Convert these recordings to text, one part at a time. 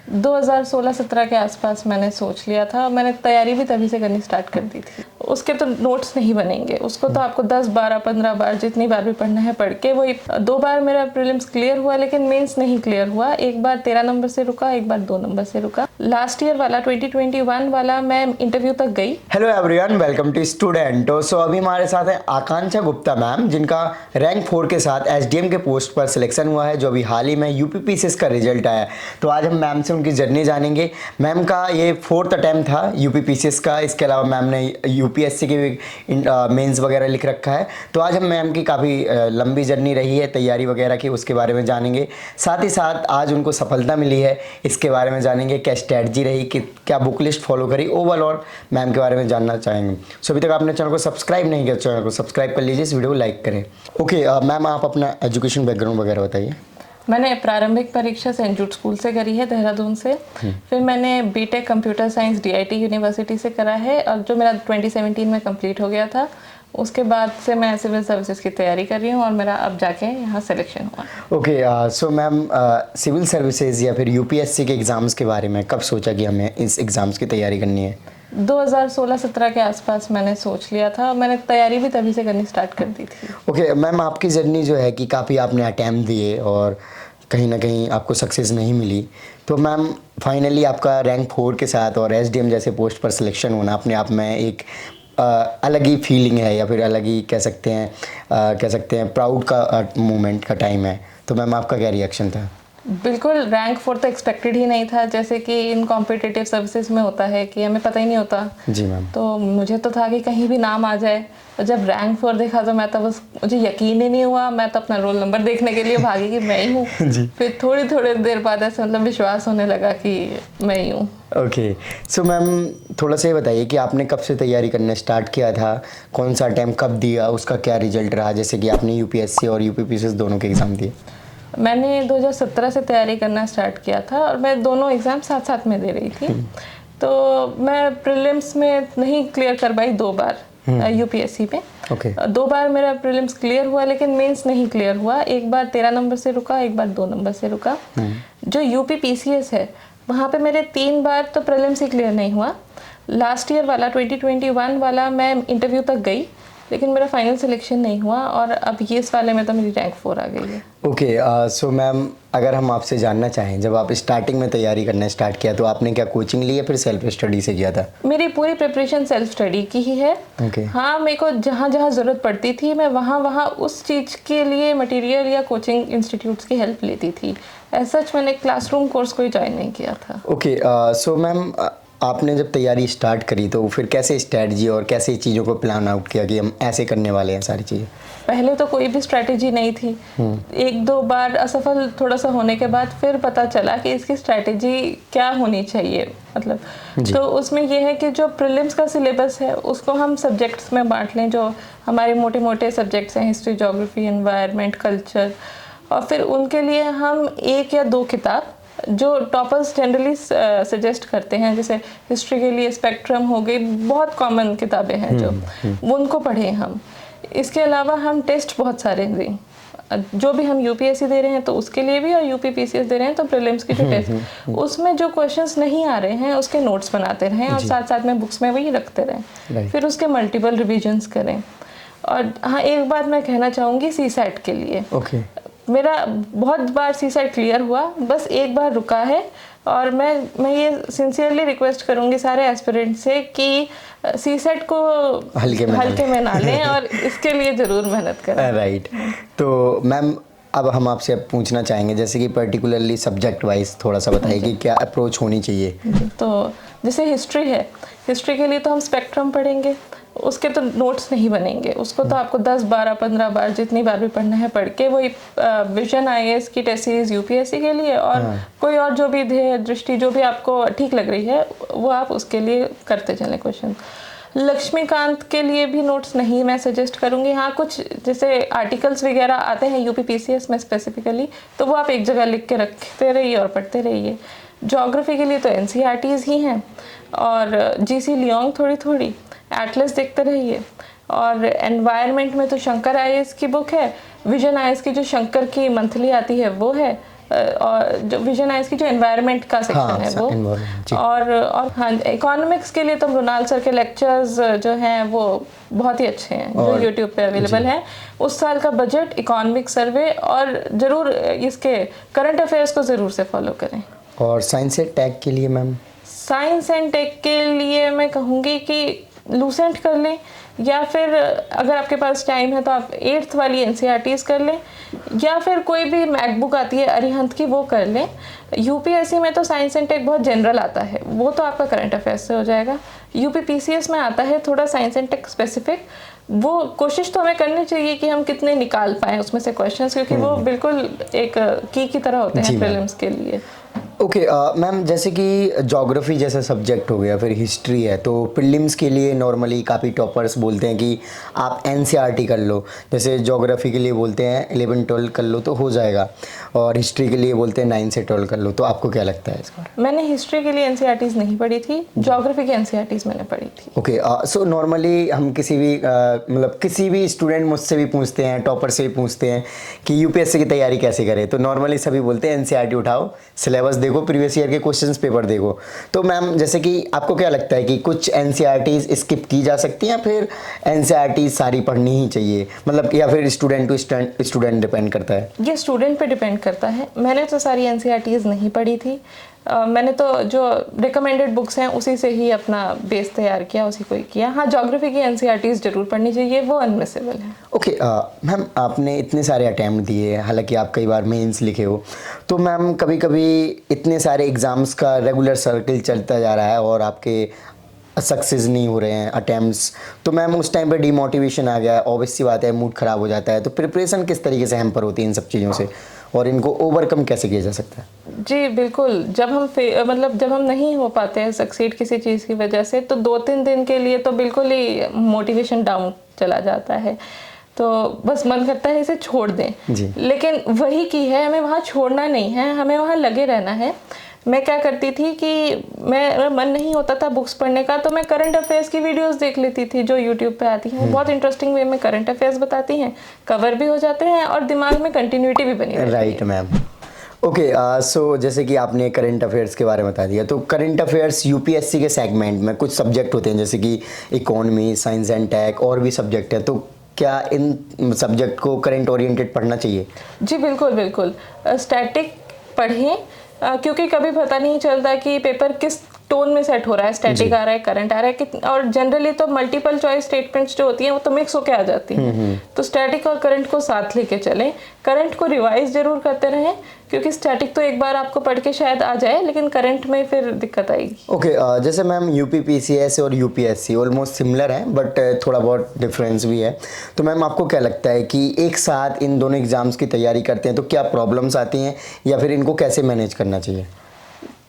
2016-17 के आसपास मैंने सोच लिया था। मैंने तैयारी भी तभी से करनी स्टार्ट कर दी थी। उसके तो नोट्स नहीं बनेंगे, उसको तो आपको 10, 12, 15 बार जितनी बार भी पढ़ना है पढ़ के। वही 2 बार मेरा प्रीलिम्स क्लियर हुआ लेकिन मेंस नहीं क्लियर हुआ। एक बार 13 नंबर से रुका, एक बार 2 नंबर से रुका। लास्ट ईयर वाला 2021 वाला मैं इंटरव्यू तक गई। Hello everyone, welcome to student. So अभी हमारे साथ है आकांक्षा गुप्ता मैम, जिनका रैंक 4 के साथ एसडीएम के पोस्ट पर सिलेक्शन हुआ है, जो अभी हाल ही में यूपीपीसीएस का रिजल्ट आया। तो आज हम मैम से उनकी जर्नी जानेंगे। मैम का ये 4th अटैम्प्ट था यूपीपीसीएस का। इसके अलावा मैम ने यूपीएससी के भी मेंस वगैरह लिख रखा है। तो आज हम मैम की काफ़ी लंबी जर्नी रही है तैयारी वगैरह की, उसके बारे में जानेंगे। साथ ही साथ आज उनको सफलता मिली है, इसके बारे में जानेंगे। क्या स्ट्रैटेजी रही, कि क्या बुक लिस्ट फॉलो करी, ओवरऑल मैम के बारे में जानना चाहेंगे। सो अभी तक आपने चैनल को सब्सक्राइब नहीं किया, चैनल को सब्सक्राइब कर लीजिए, इस वीडियो को लाइक करें। ओके मैम, आप अपना एजुकेशन बैकग्राउंड वगैरह बताइए। मैंने प्रारंभिक परीक्षा सेंट जूड स्कूल से करी है, देहरादून से। फिर मैंने B Tech computer science DIT university से करा है, और जो मेरा 2017 में कंप्लीट हो गया था। उसके बाद से मैं सिविल सर्विसेज की तैयारी कर रही हूँ और मेरा अब जाके यहाँ सिलेक्शन हुआ। Okay so ma'am, civil services या फिर यूपीएससी के एग्ज़ाम्स के बारे में कब सोचा कि हमें इस एग्ज़ाम्स की तैयारी करनी है? 2016-17 के आसपास मैंने सोच लिया था। मैंने तैयारी भी तभी से करनी स्टार्ट कर दी थी। ओके मैम, आपकी जर्नी जो है कि काफ़ी आपने अटैम्प्ट दिए और कहीं ना कहीं आपको सक्सेस नहीं मिली। तो मैम फाइनली आपका रैंक 4 के साथ और एसडीएम जैसे पोस्ट पर सिलेक्शन होना अपने आप में एक अलग ही फीलिंग है, या फिर अलग ही कह सकते हैं प्राउड का मोमेंट का टाइम है। तो मैम आपका क्या रिएक्शन था? बिल्कुल, रैंक 4 तो एक्सपेक्टेड ही नहीं था। जैसे कि इन कॉम्पिटिटिव सर्विसेज में होता है कि हमें पता ही नहीं होता। जी मैम। तो मुझे तो था कि कहीं भी नाम आ जाए। और जब रैंक 4 देखा तो मैं तो बस, मुझे यकीन ही नहीं हुआ। मैं तो अपना रोल नंबर देखने के लिए भागी कि मैं ही हूँ। फिर थोड़ी देर बाद ऐसे मतलब विश्वास होने लगा कि मैं ही हूँ। ओके सो मैम, थोड़ा सा ये बताइए कि आपने कब से तैयारी करना स्टार्ट किया था, कौन सा अटैम्प्ट कब दिया, उसका क्या रिजल्ट रहा? जैसे कि आपने यूपीएससी और यूपीपीसीएस दोनों के एग्ज़ाम दिए। मैंने 2017 से तैयारी करना स्टार्ट किया था, और मैं दोनों एग्ज़ाम साथ साथ में दे रही थी। तो मैं प्रीलिम्स में नहीं क्लियर कर पाई 2 बार यूपीएससी में। ओके 2 बार मेरा प्रीलिम्स क्लियर हुआ लेकिन मेंस नहीं क्लियर हुआ। एक बार 13 नंबर से रुका, एक बार 2 नंबर से रुका। जो यूपीपीसीएस है वहाँ पे मेरे 3 बार तो प्रीलिम्स ही क्लियर नहीं हुआ। लास्ट ईयर वाला 2021 वाला मैं इंटरव्यू तक गई लेकिन मेरा फाइनल सिलेक्शन नहीं हुआ, और अब ये इस वाले में तो मेरी रैंक 4 आ गई है। ओके सो मैम, अगर हम आपसे जानना चाहें, जब आप स्टार्टिंग में तैयारी करना स्टार्ट किया तो आपने क्या कोचिंग ली या फिर सेल्फ स्टडी से किया था? मेरी पूरी प्रिपरेशन सेल्फ स्टडी की ही है। Okay. हाँ, मेरे को जहाँ जहाँ ज़रूरत पड़ती थी मैं वहाँ उस चीज़ के लिए मटेरियल या कोचिंग इंस्टीट्यूट्स की हेल्प लेती थी। ऐसा मैंने क्लासरूम कोर्स कोई ज्वाइन नहीं किया था। ओके सो मैम, आपने जब तैयारी स्टार्ट करी तो फिर कैसे स्ट्रैटेजी और कैसे चीज़ों को प्लान आउट किया कि हम ऐसे करने वाले हैं सारी चीज़ें? पहले तो कोई भी स्ट्रैटेजी नहीं थी। 1-2 बार असफल थोड़ा सा होने के बाद फिर पता चला कि इसकी स्ट्रैटेजी क्या होनी चाहिए। मतलब तो उसमें यह है कि जो प्रीलिम्स का सिलेबस है उसको हम सब्जेक्ट्स में बांट लें। जो हमारे मोटे मोटे सब्जेक्ट्स हैं, हिस्ट्री, ज्योग्राफी, एनवायरनमेंट, कल्चर, और फिर उनके लिए हम 1 या 2 किताब जो टॉपर्स जनरली सजेस्ट करते हैं, जैसे हिस्ट्री के लिए स्पेक्ट्रम हो गई, बहुत कॉमन किताबें हैं जो, उनको पढ़ें हम। इसके अलावा हम टेस्ट बहुत सारे दें, जो भी हम यूपीएससी दे रहे हैं तो उसके लिए भी, और यूपीपीसीएस दे रहे हैं तो प्रीलिम्स की जो टेस्ट, उसमें जो क्वेश्चंस नहीं आ रहे हैं उसके नोट्स बनाते रहें और साथ साथ में बुक्स में वही रखते रहें। फिर उसके मल्टीपल रिविजन्स करें। और हाँ, एक बात मैं कहना चाहूँगी सीसैट के लिए। मेरा बहुत बार सीसैट क्लियर हुआ, बस एक बार रुका है। और मैं ये सिंसियरली रिक्वेस्ट करूंगी सारे एस्पिरेंट से कि सीसैट को हल्के में ना लें और इसके लिए ज़रूर मेहनत करें। राइट। तो मैम, अब हम आपसे पूछना चाहेंगे जैसे कि पर्टिकुलरली सब्जेक्ट वाइज थोड़ा सा बताइए कि क्या अप्रोच होनी चाहिए। तो जैसे हिस्ट्री है, हिस्ट्री के लिए तो हम स्पेक्ट्रम पढ़ेंगे। उसके तो नोट्स नहीं बनेंगे, उसको तो आपको 10, 12, 15 बार जितनी बार भी पढ़ना है पढ़ के। वही विजन आईएएस की टेस्ट सीरीज यूपीएससी के लिए, और कोई और जो भी ध्येय दृष्टि जो भी आपको ठीक लग रही है वो आप उसके लिए करते चलें क्वेश्चन। लक्ष्मीकांत के लिए भी नोट्स नहीं मैं सजेस्ट करूँगी। हाँ, कुछ जैसे आर्टिकल्स वगैरह आते हैं यूपीपीसीएस में स्पेसिफिकली, तो वो आप एक जगह लिख के रखते रहिए और पढ़ते रहिए। ज्योग्राफी के लिए तो एनसीईआरटीज़ ही हैं, और जीसी लियोंग थोड़ी एटलस देखते रहिए। और एनवायरनमेंट में तो शंकर आईएएस की बुक है, विजन आईएएस की जो शंकर की मंथली आती है वो है, और जो विजन आइज की जो एनवायरनमेंट का सेक्शन हाँ, है वो, environment, जी। और हाँ इकोनॉमिक्स के लिए तो मृणाल सर के लेक्चर्स जो हैं वो बहुत ही अच्छे हैं जो यूट्यूब पे अवेलेबल हैं। उस साल का बजट, इकोनॉमिक सर्वे, और ज़रूर इसके करंट अफेयर्स को ज़रूर से फॉलो करें। और साइंस एंड टेक के लिए मैम? साइंस एंड टेक के लिए मैं कहूँगी कि लूसेंट कर लें, या फिर अगर आपके पास टाइम है तो आप 8th वाली NCERTs कर लें, या फिर कोई भी मैकबुक आती है अरिहंत की वो कर लें। यूपीएससी में तो साइंस एंड टेक बहुत जनरल आता है, वो तो आपका करंट अफेयर्स से हो जाएगा। यूपीपीसीएस में आता है थोड़ा साइंस एंड टेक स्पेसिफिक, वो कोशिश तो हमें करनी चाहिए कि हम कितने निकाल पाएँ उसमें से क्वेश्चंस, क्योंकि वो बिल्कुल एक की तरह होते हैं प्रीलिम्स के लिए। ओके मैम, जैसे कि ज्योग्राफी जैसा सब्जेक्ट हो गया, फिर हिस्ट्री है, तो प्रीलिम्स के लिए नॉर्मली काफ़ी टॉपर्स बोलते हैं कि आप NCERT कर लो। जैसे ज्योग्राफी के लिए बोलते हैं 11-12 कर लो तो हो जाएगा, और हिस्ट्री के लिए बोलते हैं 9 से 12 कर लो। तो आपको क्या लगता है इसका? मैंने हिस्ट्री के लिए NCERTs नहीं पढ़ी थी, ज्योग्राफी की NCERTs मैंने पढ़ी थी। ओके सो नॉर्मली हम किसी भी मतलब किसी भी स्टूडेंट मुझसे भी पूछते हैं, टॉपर से भी पूछते हैं कि यूपीएससी की तैयारी कैसे करें, तो नॉर्मली सभी बोलते हैं NCERT उठाओ, सिलेबस देखो, प्रीवियस ईयर के क्वेश्चंस पेपर देखो। तो मैम जैसे कि आपको क्या लगता है कि कुछ NCERTs स्किप की जा सकती हैं, फिर NCERTs सारी पढ़नी ही चाहिए, मतलब, या फिर स्टूडेंट टू स्टूडेंट डिपेंड करता है? ये स्टूडेंट पे डिपेंड करता है। मैंने तो सारी NCERTs नहीं पढ़ी थी, मैंने तो जो रिकमेंडेड बुक्स हैं उसी से ही अपना बेस तैयार किया, उसी को ही किया। हाँ, ज्योग्राफी की NCERTs जरूर पढ़नी चाहिए, वो अनमिसेबल है। ओके मैम, आपने इतने सारे अटैम्प्ट दिए, हालांकि आप कई बार मेंस लिखे हो, तो मैम कभी कभी इतने सारे एग्ज़ाम्स का रेगुलर सर्कल चलता जा रहा है और आपके सक्सेस नहीं हो रहे हैं अटैम्प्ट्स, तो मैम उस टाइम पे डिमोटिवेशन आ गया, ऑब्वियस सी बात है, मूड ख़राब हो जाता है। तो प्रिपरेशन किस तरीके से हैम्पर होती है इन सब चीज़ों से, और इनको ओवरकम कैसे किया जा सकता है? जी बिल्कुल, जब हम जब हम नहीं हो पाते हैं सक्सीड किसी चीज़ की वजह से, तो 2-3 दिन के लिए तो बिल्कुल ही मोटिवेशन डाउन चला जाता है, तो बस मन करता है इसे छोड़ दें जी। लेकिन वही की है, हमें वहाँ छोड़ना नहीं है, हमें वहाँ लगे रहना है। मैं क्या करती थी कि मैं मन नहीं होता था बुक्स पढ़ने का, तो मैं करंट अफेयर्स की वीडियोस देख लेती थी जो यूट्यूब पे आती हैं। बहुत इंटरेस्टिंग वे में करंट अफेयर्स बताती हैं, कवर भी हो जाते हैं और दिमाग में कंटिन्यूटी भी बनी रहती है। Right ma'am. ओके सो जैसे कि आपने करंट अफेयर्स के बारे में बता दिया, तो करंट अफेयर्स यूपीएससी के सेगमेंट में कुछ सब्जेक्ट होते हैं जैसे कि इकोनॉमी, साइंस एंड टेक, और भी सब्जेक्ट है, तो क्या इन सब्जेक्ट को करंट ओरिएंटेड पढ़ना चाहिए? जी बिल्कुल बिल्कुल, स्टैटिक पढ़ें, क्योंकि कभी पता नहीं चलता कि पेपर किस टोन में सेट हो रहा है, स्टैटिक आ रहा है, करंट आ रहा है, और जनरली तो मल्टीपल चॉइस स्टेटमेंट्स जो होती हैं वो तो मिक्स होके आ जाती हैं। तो स्टैटिक और करंट को साथ लेके चलें। करंट को रिवाइज जरूर करते रहें, क्योंकि स्टैटिक तो एक बार आपको पढ़ के शायद आ जाए, लेकिन करंट में फिर दिक्कत आएगी। ओके जैसे मैम यूपीपीसीएस और यूपीएससी ऑलमोस्ट सिमिलर है, बट थोड़ा बहुत डिफरेंस भी है, तो मैम आपको क्या लगता है कि एक साथ इन दोनों एग्जाम्स की तैयारी करते हैं तो क्या प्रॉब्लम्स आती हैं, या फिर इनको कैसे मैनेज करना चाहिए?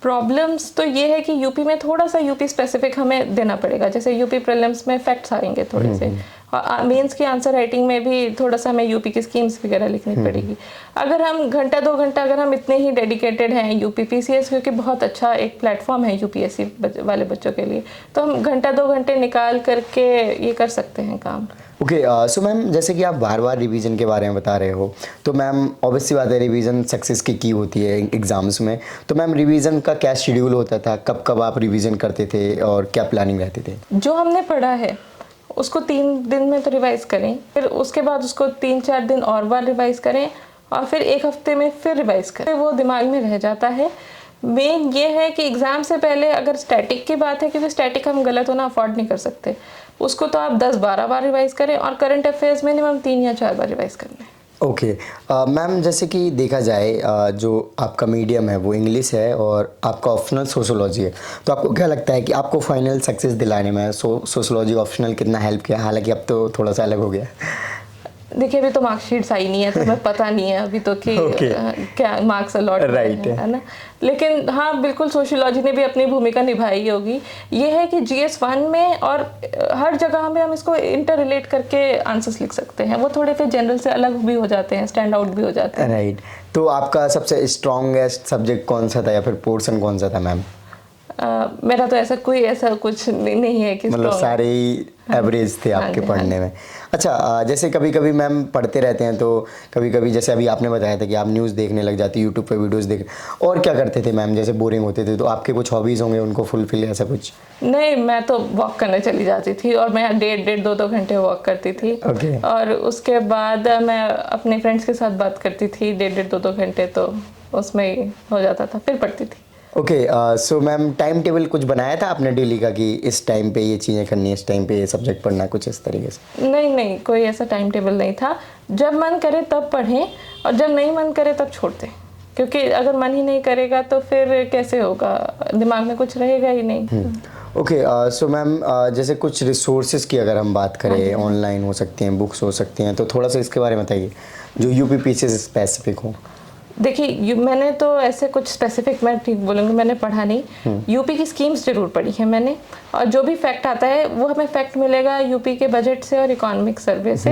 प्रॉब्लम्स तो ये है कि यूपी में थोड़ा सा यूपी स्पेसिफिक हमें देना पड़ेगा, जैसे यूपी प्रीलिम्स में फैक्ट्स आएंगे थोड़े से, और मेंस की आंसर राइटिंग में भी थोड़ा सा हमें यूपी की स्कीम्स वगैरह लिखनी पड़ेगी। अगर हम घंटा 2 घंटा अगर हम इतने ही डेडिकेटेड हैं यूपीपीसीएस, क्योंकि बहुत अच्छा एक प्लेटफॉर्म है यूपीएससी वाले बच्चों के लिए, तो हम घंटा 2 घंटे निकाल करके ये कर सकते हैं काम। ओके सो मैम जैसे कि आप बार बार रिवीजन के बारे में बता रहे हो, तो मैम ऑब्वियस सी बात है रिवीजन सक्सेस की होती है एग्जाम्स में, तो मैम रिवीजन का क्या शेड्यूल होता था, कब कब आप रिवीजन करते थे और क्या प्लानिंग रहती थी? जो हमने पढ़ा है उसको 3 दिन में तो रिवाइज करें, फिर उसके बाद उसको 3-4 दिन और बार रिवाइज करें, और फिर 1 हफ्ते में फिर रिवाइज करें, वो दिमाग में रह जाता है। मेन ये है कि एग्ज़ाम से पहले अगर स्टैटिक की बात है, क्योंकि स्टैटिक हम गलत होना अफोर्ड नहीं कर सकते, उसको तो आप 10-12 बार रिवाइज करें, और करंट अफेयर्स मिनिमम 3 या 4 बार रिवाइज करना है। ओके मैम जैसे कि देखा जाए जो आपका मीडियम है वो इंग्लिश है और आपका ऑप्शनल सोशोलॉजी है, तो आपको क्या लगता है कि आपको फाइनल सक्सेस दिलाने में सोशोलॉजी ऑप्शनल कितना हेल्प किया? हालांकि अब तो थोड़ा सा अलग हो गया। देखिए अभी तो मार्कशीट्स आई नहीं है, तो हमें पता नहीं है अभी तो कि क्या मार्क्स अलॉट है ना, लेकिन हाँ बिल्कुल सोशियोलॉजी ने भी अपनी भूमिका निभाई होगी। ये है कि GS1 में और हर जगह में हम इसको इंटर रिलेट करके आंसर्स लिख सकते हैं, वो थोड़े फिर जनरल से अलग भी हो जाते हैं, स्टैंड आउट भी हो जाते हैं। राइट तो आपका सबसे स्ट्रॉन्गेस्ट सब्जेक्ट कौन सा था, या फिर पोर्शन कौन सा था मैम? मेरा तो ऐसा कुछ नहीं है कि मतलब strong- सारे ही एवरेज थे हाँ आपके जी, पढ़ने में। अच्छा, जैसे कभी कभी मैम पढ़ते रहते हैं तो कभी कभी जैसे अभी आपने बताया था कि आप न्यूज़ देखने लग जाती, यूट्यूब पे वीडियोस देख, और क्या करते थे मैम जैसे बोरिंग होते थे तो आपके कुछ हॉबीज़ होंगे उनको फुलफिल ऐसा कुछ? नहीं, मैं तो वॉक करने चली जाती थी और मैं 1.5 2 घंटे वॉक करती थी। Okay. और उसके बाद मैं अपने फ्रेंड्स के साथ बात करती थी 1.5 2 घंटे, तो उसमें ही हो जाता था, फिर पढ़ती थी। Okay, so ma'am time table कुछ बनाया था आपने डेली का कि इस टाइम पे ये चीज़ें करनी है, इस टाइम पे ये सब्जेक्ट पढ़ना है, कुछ इस तरीके से? नहीं, कोई ऐसा टाइम टेबल नहीं था। जब मन करे तब पढ़ें और जब नहीं मन करे तब छोड़ दें, क्योंकि अगर मन ही नहीं करेगा तो फिर कैसे होगा, दिमाग में कुछ रहेगा ही नहीं। ओके, सो मैम जैसे कुछ रिसोर्सेज की अगर हम बात करें, ऑनलाइन हो सकती हैं, बुक्स हो सकती हैं, तो थोड़ा सा इसके बारे में बताइए जो यूपीपी से स्पेसिफिक हो। देखिए, मैंने तो ऐसे कुछ स्पेसिफिक, मैं ठीक बोलूँगी, मैंने पढ़ा नहीं। यूपी की स्कीम्स जरूर पढ़ी है मैंने, और जो भी फैक्ट आता है वो हमें फैक्ट मिलेगा यूपी के बजट से और इकोनॉमिक सर्वे से,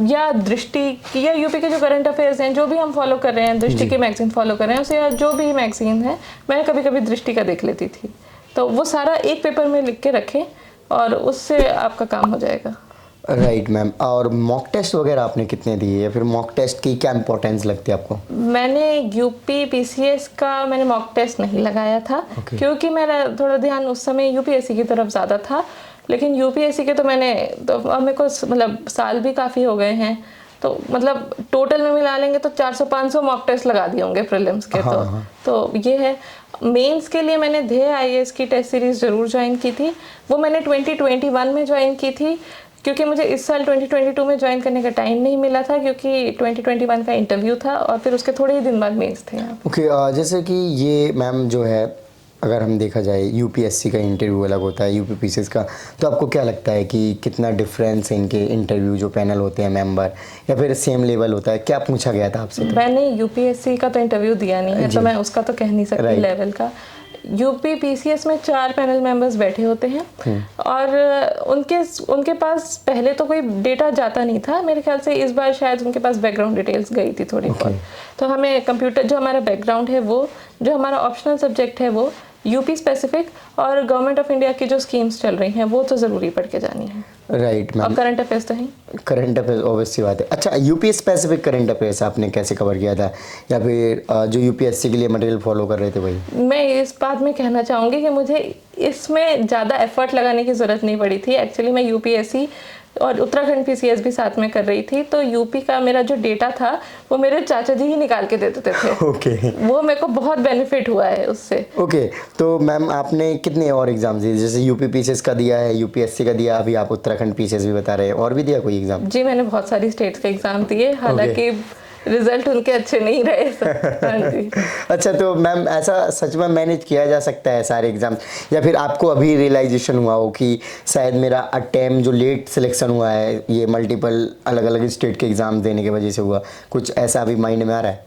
या दृष्टि या यूपी के जो करंट अफेयर्स हैं, जो भी हम फॉलो कर रहे हैं, दृष्टि की मैगजीन फॉलो कर रहे हैं उसे, या जो भी मैगजीन है, मैं कभी कभी दृष्टि का देख लेती थी। तो वो सारा एक पेपर में लिख के रखें और उससे आपका काम हो जाएगा। राइट मैम, और मॉक टेस्ट वगैरह आपने कितने दिए, या फिर मॉक टेस्ट की क्या इंपॉर्टेंस लगती है आपको? मैंने यूपी पीसीएस का मैंने मॉक टेस्ट नहीं लगाया था। Okay. क्योंकि मेरा थोड़ा ध्यान उस समय यूपीएससी की तरफ ज़्यादा था, लेकिन यूपीएससी के तो मैंने तो मेरे को मतलब साल भी काफ़ी हो गए हैं, तो मतलब टोटल में मिला लेंगे तो 400-500 मॉक टेस्ट लगा दिए होंगे प्रीलिम्स के। तो ये है। मेंस के लिए मैंने ध्येय आईएएस की टेस्ट सीरीज़ ज़रूर ज्वाइन की थी। वो मैंने 2021 में ज्वाइन की थी, क्योंकि मुझे इस साल 2022 में ज्वाइन करने का टाइम नहीं मिला था, क्योंकि 2021 का इंटरव्यू था और फिर उसके थोड़े ही दिन बाद मेंस थे। ओके, जैसे कि ये मैम जो है, अगर हम देखा जाए यूपीएससी का इंटरव्यू अलग होता है यूपीपीसीएस का, तो आपको क्या लगता है कि कितना डिफरेंस है इनके इंटरव्यू, जो पैनल होते हैं मेंबर, या फिर सेम लेवल होता है? क्या पूछा गया था आपसे? मैंने यूपीएससी का तो इंटरव्यू दिया नहीं है, तो मैं उसका तो कह नहीं सकती लेवल का। यूपी पीसीएस में 4 पैनल मेंबर्स बैठे होते हैं, और उनके पास पहले तो कोई डेटा जाता नहीं था। मेरे ख्याल से इस बार शायद उनके पास बैकग्राउंड डिटेल्स गई थी थोड़ी बहुत। तो हमें कंप्यूटर, जो हमारा बैकग्राउंड है वो, जो हमारा ऑप्शनल सब्जेक्ट है वो, यूपी स्पेसिफिक और गवर्नमेंट ऑफ इंडिया की जो स्कीम्स चल रही हैं वो तो ज़रूरी पढ़ के जानी है। राइट मैम, और करंट अफेयर्स तो है। करंट अफेयर्स ऑब्वियसली बात है। अच्छा, यूपी स्पेसिफिक करंट अफेयर्स आपने कैसे कवर किया था, या फिर जो यूपीएससी के लिए मटेरियल फॉलो कर रहे थे वही? मैं इस बात में कहना चाहूँगी कि मुझे इसमें ज़्यादा एफर्ट लगाने की ज़रूरत नहीं पड़ी थी। एक्चुअली मैं यूपीएससी और उत्तराखंड पीसीएस भी साथ में कर रही थी, तो यूपी का मेरा जो डेटा था वो मेरे चाचा जी ही निकाल के दे देते थे। ओके, वो मेरे को बहुत बेनिफिट हुआ है उससे। ओके, तो मैम आपने कितने और एग्जाम्स दिए? जैसे यूपी पीसीएस का दिया है, यूपीएससी का दिया, अभी आप उत्तराखंड पीसीएस भी बता रहे हैं, और भी दिया कोई एग्जाम? जी, मैंने बहुत सारी स्टेट्स के एग्जाम दिए, हालांकि रिजल्ट उनके अच्छे नहीं रहे। हाँ जी। अच्छा, तो मैम ऐसा सच में मैनेज किया जा सकता है सारे एग्जाम, या फिर आपको अभी रियलाइजेशन हुआ हो कि शायद मेरा अटेम्प्ट जो लेट सिलेक्शन हुआ है ये मल्टीपल अलग अलग स्टेट के एग्जाम देने की वजह से हुआ, कुछ ऐसा अभी माइंड में आ रहा है?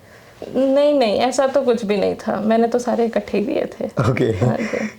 नहीं, ऐसा तो कुछ भी नहीं था, मैंने तो सारे इकट्ठे ही दिए थे। ओके,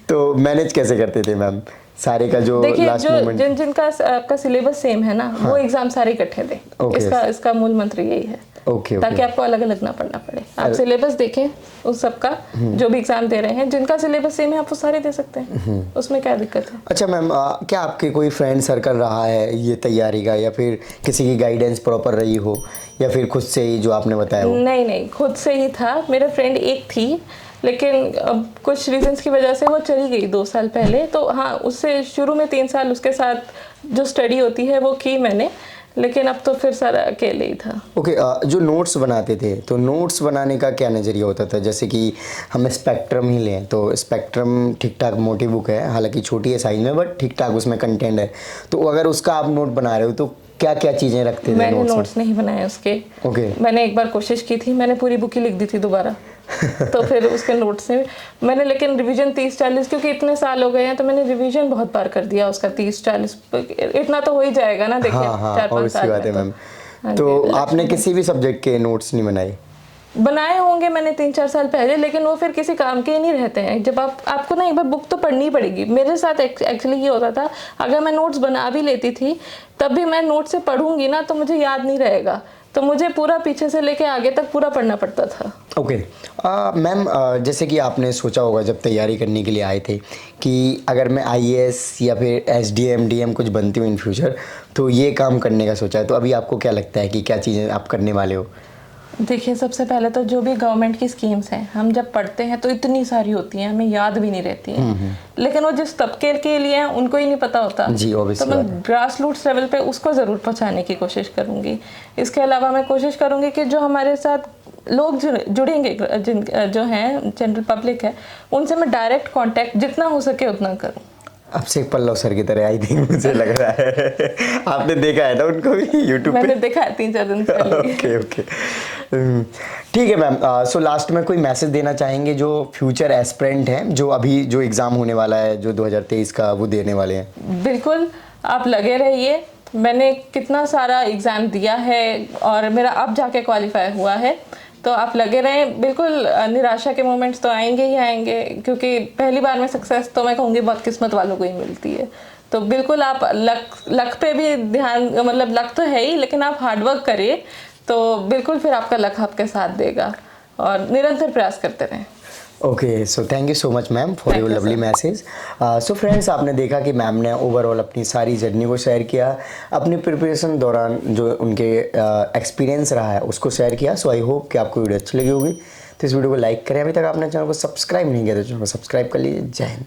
तो मैनेज कैसे करते थे मैम सारे का, जो देखिए, लास्ट मोमेंट? जिनका आपका सिलेबस सेम है ना, वो एग्जाम सारे इकट्ठे दें। इसका मूल मंत्र यही है, ताकि आपको अलग अलग ना पढ़ना पड़े। आप सिलेबस देखें उस सबका, जो भी एग्जाम दे रहे हैं, जिनका सिलेबस सेम है आप वो सारे दे सकते हैं, उसमें क्या दिक्कत है? अच्छा मैम, क्या आपके कोई फ्रेंड सर्कल रहा है ये तैयारी का, या फिर किसी की गाइडेंस प्रॉपर रही हो, या फिर खुद से ही जो आपने बताया हो? नहीं, खुद से ही था। मेरा फ्रेंड एक थी, लेकिन अब कुछ रीजंस की वजह से वो चली गई 2 साल पहले। तो हाँ, उससे शुरू में 3 साल उसके साथ जो स्टडी होती है वो की मैंने, लेकिन अब तो फिर सारा अकेले ही था। ओके, जो नोट्स बनाते थे, तो नोट्स बनाने का क्या नज़रिया होता था? जैसे कि हम स्पेक्ट्रम ही लें तो स्पेक्ट्रम ठीक ठाक मोटी बुक है, हालांकि छोटी है साइज में, बट ठीक ठाक उसमें कंटेंट है। तो अगर उसका आप नोट बना रहे हो तो क्या क्या चीज़ें रखते थे? मैंने नोट्स नहीं बनाए उसके। ओके, मैंने एक बार कोशिश की थी, मैंने पूरी बुक ही लिख दी थी दोबारा। तो फिर उसके नोट्स से मैंने, लेकिन रिवीजन 30-40, क्योंकि इतने साल हो गए हैं तो मैंने रिवीजन बहुत बार कर दिया उसका। 30-40 इतना तो हो ही जाएगा ना, देखिए। हाँ, 4-5 साल बात है मैम। हाँ तो आपने किसी भी सब्जेक्ट के नोट्स नहीं बनाए? बनाए होंगे मैंने 3-4 साल पहले, लेकिन वो फिर किसी काम के नहीं रहते हैं। जब आपको ना एक बार बुक तो पढ़नी पड़ेगी। मेरे साथ एक्चुअली ये होता था, अगर मैं नोट्स बना भी लेती थी तब भी मैं नोट से पढ़ूंगी ना तो मुझे याद नहीं रहेगा। तो मुझे पूरा पीछे से लेके आगे तक पूरा पढ़ना पड़ता था। ओके मैम, जैसे कि आपने सोचा होगा जब तैयारी करने के लिए आए थे कि अगर मैं आईएएस या फिर एसडीएम डीएम कुछ बनती हूँ इन फ्यूचर, तो ये काम करने का सोचा है, तो अभी आपको क्या लगता है कि क्या चीज़ें आप करने वाले हो? देखिए, सबसे पहले तो जो भी गवर्नमेंट की स्कीम्स हैं, हम जब पढ़ते हैं तो इतनी सारी होती हैं, हमें याद भी नहीं रहती हैं, लेकिन वो जिस तबके के लिए हैं उनको ही नहीं पता होता। जी, तो मैं ग्रास रूट्स लेवल पे उसको ज़रूर पहुंचाने की कोशिश करूंगी। इसके अलावा मैं कोशिश करूंगी कि जो हमारे साथ लोग जुड़ेंगे, जो हैं जनरल पब्लिक है, उनसे मैं डायरेक्ट कांटेक्ट जितना हो सके उतना करूं। अब से पल्लव सर की तरह आई थिंक मुझे लग रहा है। आपने देखा है ना उनको भी यूट्यूब पे? मैंने देखा है 3-4 दिन पहले। ओके ओके, ठीक है मैम। सो लास्ट में कोई मैसेज देना चाहेंगे जो फ्यूचर एस्पिरेंट हैं, जो अभी जो एग्ज़ाम होने वाला है जो 2023 का, वो देने वाले हैं? बिल्कुल, आप लगे रहिए। मैंने कितना सारा एग्ज़ाम दिया है और मेरा अब जाके क्वालिफाई हुआ है, तो आप लगे रहें। बिल्कुल निराशा के मोमेंट्स तो आएंगे ही आएंगे, क्योंकि पहली बार में सक्सेस तो मैं कहूँगी बहुत किस्मत वालों को ही मिलती है। तो बिल्कुल आप लक पे भी ध्यान, मतलब लक तो है ही, लेकिन आप हार्डवर्क करिए तो बिल्कुल फिर आपका लक आपके साथ देगा, और निरंतर प्रयास करते रहें। Okay, so thank you so much ma'am for your lovely message. So friends, आपने देखा कि मैम ने ओवरऑल अपनी सारी जर्नी को शेयर किया, अपनी प्रिपरेशन दौरान जो उनके एक्सपीरियंस रहा है उसको शेयर किया। सो आई होप कि आपको वीडियो अच्छी लगी होगी। तो इस वीडियो को लाइक करें, अभी तक आपने चैनल को सब्सक्राइब नहीं किया तो चैनल को सब्सक्राइब कर लीजिए। जय हिंद।